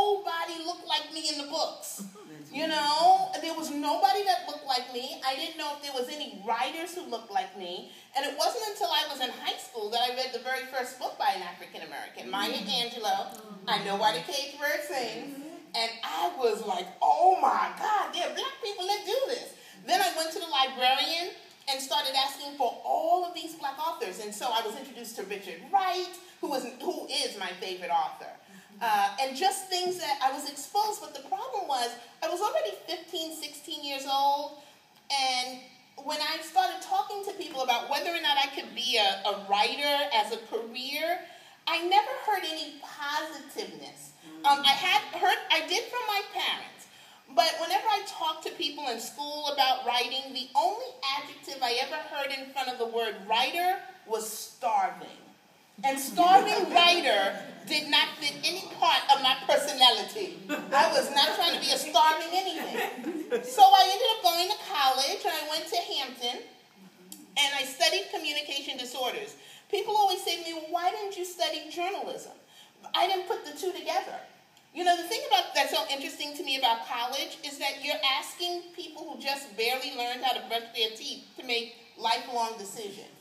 nobody looked like me in the books. You know, there was nobody that looked like me. I didn't know if there was any writers who looked like me. And it wasn't until I was in high school that I read the very first book by an African American, Maya Angelou, I Know Why the Caged Bird Sings. And I was like, oh my God, there are black people that do this. Then I went to the librarian and started asking for all of these black authors. And so I was introduced to Richard Wright, who is my favorite author. And just things that I was exposed, but the problem was I was already 15, 16 years old, and when I started talking to people about whether or not I could be a writer as a career, I never heard any positiveness. I did from my parents, but whenever I talked to people in school about writing, the only adjective I ever heard in front of the word writer was starving. And starving writer did not fit any part of my personality. I was not trying to be a starving anything. So I ended up going to college, and I went to Hampton, and I studied communication disorders. People always say to me, well, why didn't you study journalism? I didn't put the two together. You know, the thing that's so interesting to me about college is that you're asking people who just barely learned how to brush their teeth to make lifelong decisions.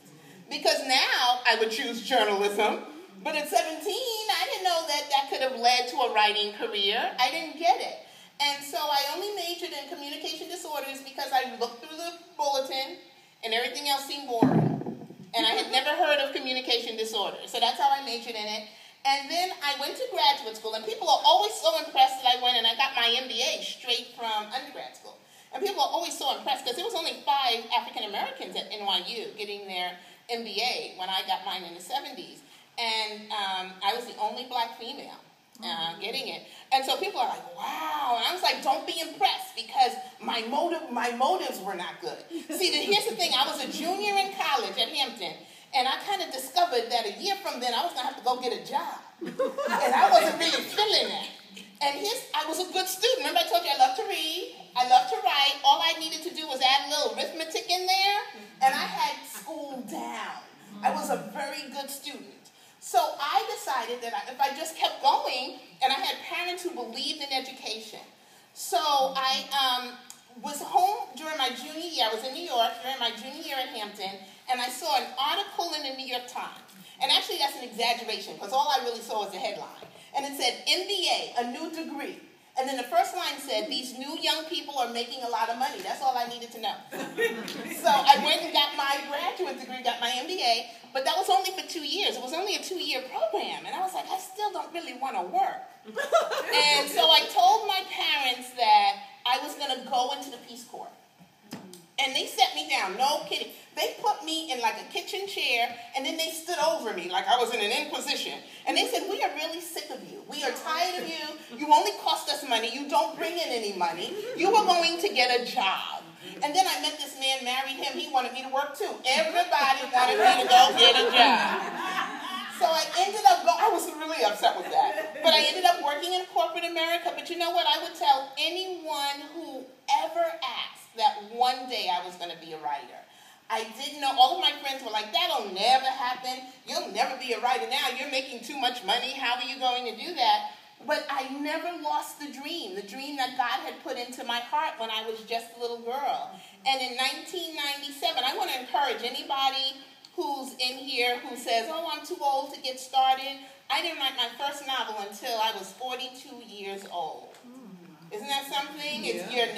Because now I would choose journalism, but at 17, I didn't know that that could have led to a writing career. I didn't get it. And so I only majored in communication disorders because I looked through the bulletin and everything else seemed boring. And I had never heard of communication disorders. So that's how I majored in it. And then I went to graduate school, and people are always so impressed that I went and I got my MBA straight from undergrad school. And people are always so impressed because there was only 5 African Americans at NYU getting their MBA when I got mine in the 70s. And I was the only black female getting it. And so people are like, wow. And I was like, don't be impressed, because my motives were not good. See, here's the thing. I was a junior in college at Hampton, and I kind of discovered that a year from then I was going to have to go get a job. And I wasn't really feeling that. And I was a good student. Remember I told you I love to read, I love to write. All I needed to do was add a little arithmetic in there, and I had school down. I was a very good student. So I decided that if I just kept going, and I had parents who believed in education. So I was home during my junior year. I was in New York during my junior year at Hampton, and I saw an article in the New York Times. And actually that's an exaggeration, because all I really saw was the headline. And it said, MBA, a new degree. And then the first line said, these new young people are making a lot of money. That's all I needed to know. So I went and got my graduate degree, got my MBA, but that was only for 2 years. It was only a 2-year program. And I was like, I still don't really want to work. And so I told my parents that I was going to go into the Peace Corps. And they set me down, no kidding. They put me in like a kitchen chair, and then they stood over me like I was in an inquisition. And they said, we are really sick of you. We are tired of you. You only cost us money. You don't bring in any money. You are going to get a job. And then I met this man, married him. He wanted me to work too. Everybody wanted me to go get a job. So I ended up I was really upset with that. But I ended up working in corporate America. But you know what? I would tell anyone who ever asked that one day I was going to be a writer. I didn't know. All of my friends were like, that'll never happen. You'll never be a writer now. You're making too much money. How are you going to do that? But I never lost the dream that God had put into my heart when I was just a little girl. And in 1997, I want to encourage anybody who's in here who says, oh, I'm too old to get started. I didn't write my first novel until I was 42 years old. Isn't that something? Yeah. You're